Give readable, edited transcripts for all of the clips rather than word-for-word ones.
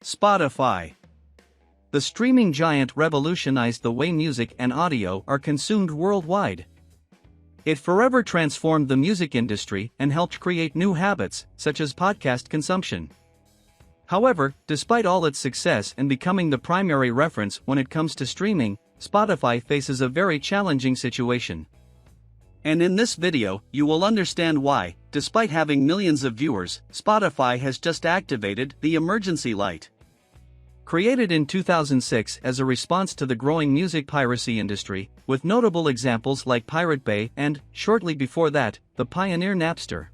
Spotify. The streaming giant revolutionized the way music and audio are consumed worldwide. It forever transformed the music industry and helped create new habits, such as podcast consumption. However, despite all its success and becoming the primary reference when it comes to streaming, Spotify faces a very challenging situation. And in this video, you will understand why, despite having millions of viewers, Spotify has just activated the emergency light. Created in 2006 as a response to the growing music piracy industry, with notable examples like Pirate Bay and, shortly before that, the pioneer Napster.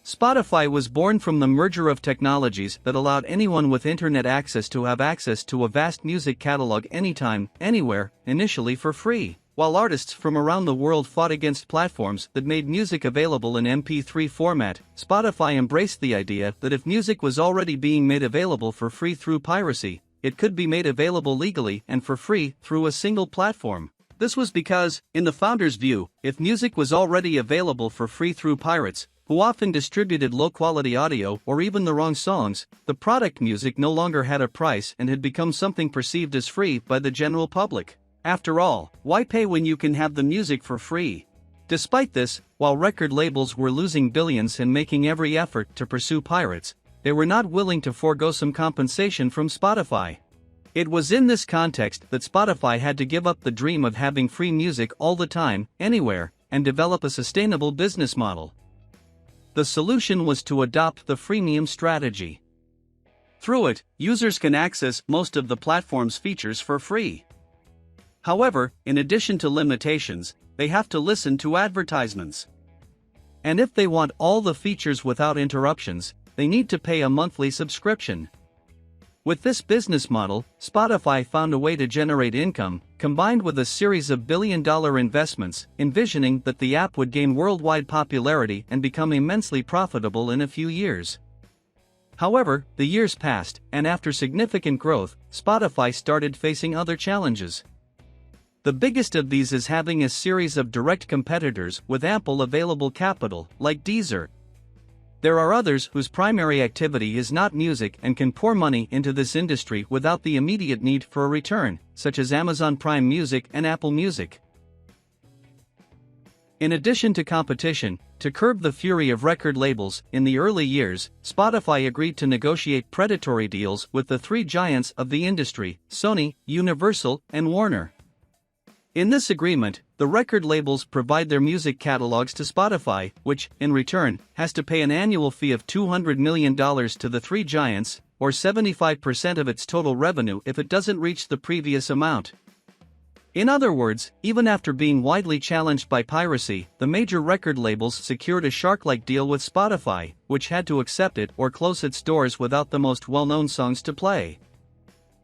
Spotify was born from the merger of technologies that allowed anyone with internet access to have access to a vast music catalog anytime, anywhere, initially for free, while artists from around the world fought against platforms that made music available in MP3 format. Spotify embraced the idea that if music was already being made available for free through piracy, it could be made available legally and for free through a single platform. This was because, in the founders' view, if music was already available for free through pirates, who often distributed low-quality audio or even the wrong songs, the product music no longer had a price and had become something perceived as free by the general public. After all, why pay when you can have the music for free? Despite this, while record labels were losing billions and making every effort to pursue pirates, they were not willing to forego some compensation from Spotify. It was in this context that Spotify had to give up the dream of having free music all the time, anywhere, and develop a sustainable business model. The solution was to adopt the freemium strategy. Through it, users can access most of the platform's features for free. However, in addition to limitations, they have to listen to advertisements. And if they want all the features without interruptions, they need to pay a monthly subscription. With this business model, Spotify found a way to generate income, combined with a series of billion-dollar investments, envisioning that the app would gain worldwide popularity and become immensely profitable in a few years. However, the years passed, and after significant growth, Spotify started facing other challenges. The biggest of these is having a series of direct competitors with ample available capital, like Deezer. There are others whose primary activity is not music and can pour money into this industry without the immediate need for a return, such as Amazon Prime Music and Apple Music. In addition to competition, to curb the fury of record labels, in the early years, Spotify agreed to negotiate predatory deals with the three giants of the industry, Sony, Universal, and Warner. In this agreement, the record labels provide their music catalogs to Spotify, which, in return, has to pay an annual fee of $200 million to the three giants, or 75% of its total revenue if it doesn't reach the previous amount. In other words, even after being widely challenged by piracy, the major record labels secured a shark-like deal with Spotify, which had to accept it or close its doors without the most well-known songs to play.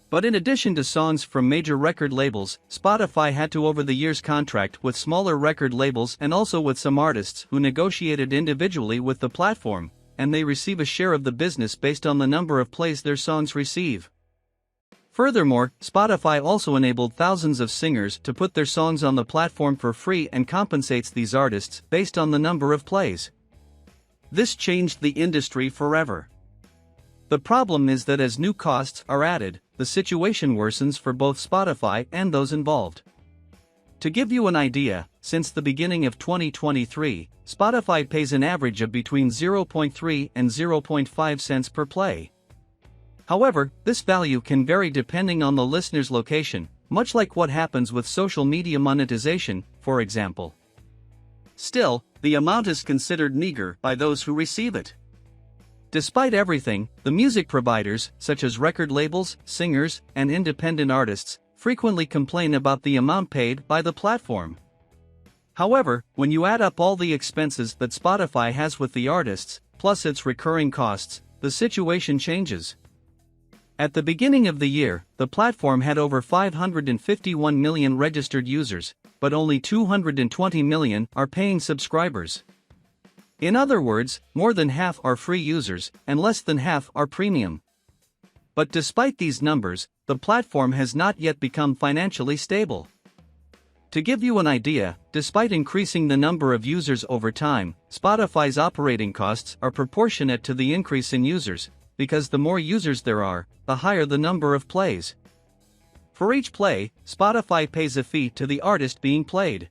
But in addition to songs from major record labels, Spotify had to over the years contract with smaller record labels and also with some artists who negotiated individually with the platform, and they receive a share of the business based on the number of plays their songs receive. Furthermore, Spotify also enabled thousands of singers to put their songs on the platform for free and compensates these artists based on the number of plays. This changed the industry forever. The problem is that as new costs are added, the situation worsens for both Spotify and those involved. To give you an idea, since the beginning of 2023, Spotify pays an average of between 0.3 and 0.5 cents per play. However, this value can vary depending on the listener's location, much like what happens with social media monetization, for example. Still, the amount is considered meager by those who receive it. Despite everything, the music providers, such as record labels, singers, and independent artists, frequently complain about the amount paid by the platform. However, when you add up all the expenses that Spotify has with the artists, plus its recurring costs, the situation changes. At the beginning of the year, the platform had over 551 million registered users, but only 220 million are paying subscribers. In other words, more than half are free users, and less than half are premium. But despite these numbers, the platform has not yet become financially stable. To give you an idea, despite increasing the number of users over time, Spotify's operating costs are proportionate to the increase in users, because the more users there are, the higher the number of plays. For each play, Spotify pays a fee to the artist being played.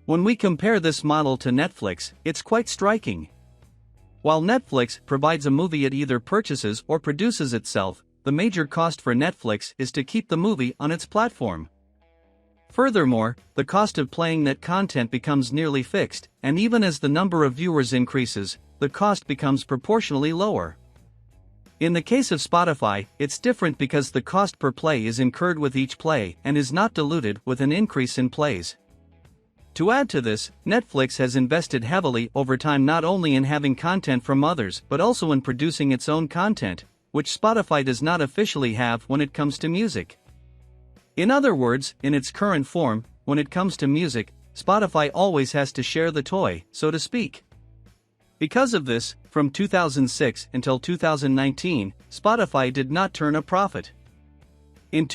When we compare this model to Netflix, it's quite striking. While Netflix provides a movie it either purchases or produces itself, the major cost for Netflix is to keep the movie on its platform. Furthermore, the cost of playing that content becomes nearly fixed, and even as the number of viewers increases, the cost becomes proportionally lower. In the case of Spotify, it's different because the cost per play is incurred with each play and is not diluted with an increase in plays. To add to this, Netflix has invested heavily over time not only in having content from others but also in producing its own content, which Spotify does not officially have when it comes to music. In other words, in its current form, when it comes to music, Spotify always has to share the toy, so to speak. Because of this, from 2006 until 2019, Spotify did not turn a profit. In